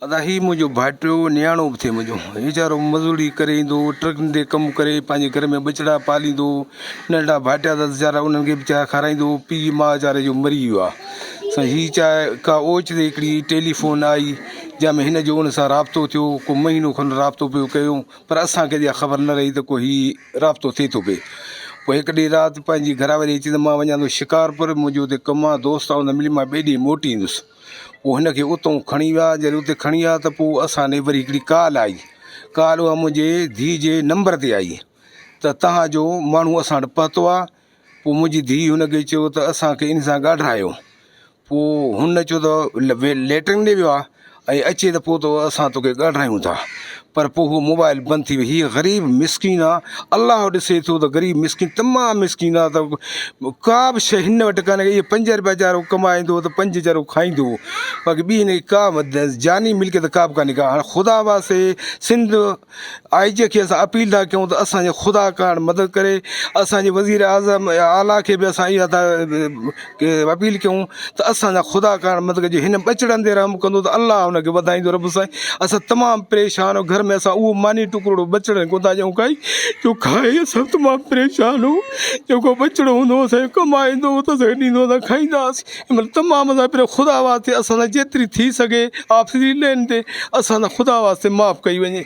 अदा ही मुझो भाइटियो न्याणो बि थिए मुंहिंजो वीचारो मज़ूरी करे ईंदो ट्रकनि ते कमु करे पंहिंजे घर में बचड़ा पालींदो नंढा भाइटिया त वीचारा उन्हनि खे वीचारा खाराईंदो पीउ माउ वीचारे जो मरी वियो आहे। साईं हीअ चाहे का ओच ते हिकिड़ी टेलीफोन आई जंहिंमें हिन जो उन सां राब्तो थियो को महीनो खनि राब्तो पियो कयूं पर असांखे इहा ख़बर न रही त को हीउ राब्तो थिए थो पिए। पोइ हिकु ॾींहुं राति पंहिंजी घरवारी अची त मां वञा थो शिकारपुर मुंहिंजो हुते कमु आहे दोस्त आहे उन मिली मां ॿिए ॾींहुं मोटी ईंदुसि। पोइ हिनखे उतां खणी विया जॾहिं उते खणी विया त पोइ असां ॾे वरी हिकिड़ी कॉल आई। कॉल उहा मुंहिंजे धीउ जे नंबर ते आई त तव्हांजो माण्हू असां वटि पहुतो आहे। पोइ मुंहिंजी धीउ हुनखे चयो त असांखे इन सां ॻाल्हायो। पोइ हुन चयो त लेटरिन ॾे वियो आहे ऐं अचे त पोइ त असां तोखे ॻाल्हायूं था पर पोइ उहो मोबाइल बंदि थी वई। हीअ ग़रीब मिसकिन आहे अलाह ॾिसे थो त ग़रीब मिसकिन तमामु मिसकिन आहे त का बि शइ हिन वटि कान्हे। इहे 5 रुपया वीचारो कमाईंदो त 5 वीचारो खाईंदो बाक़ी ॿी हिन का जानी मिल्कियत का बि कान्हे का। हाणे ख़ुदा वास्ते सिंध आई जी खे असां अपील था कयूं त असांजे ख़ुदा कारण मदद करे। असांजे वज़ीर आज़म आला खे बि असां इहा था अपील कयूं त असांजा ख़ुदा कारण मदद कजे। हिन ॿचड़नि ते रहम कंदो त अलाह हुनखे वधाईंदो। रब साईं असां तमामु परेशान घर में असां उहो मानी टुकड़ो बचड़नि कोन था ॾियूं काई जो खाए असां तमामु परेशान हो। जेको बचड़ो हूंदो असांखे कमाईंदो त असांखे ॾींदो त खाईंदासीं। हिन महिल तमामु असां पहिरियों ख़ुदा वास्ते असां सां जेतिरी थी सघे आफ़िरी लेन ते असां सां ख़ुदा वास्ते माफ़ु कई वञे।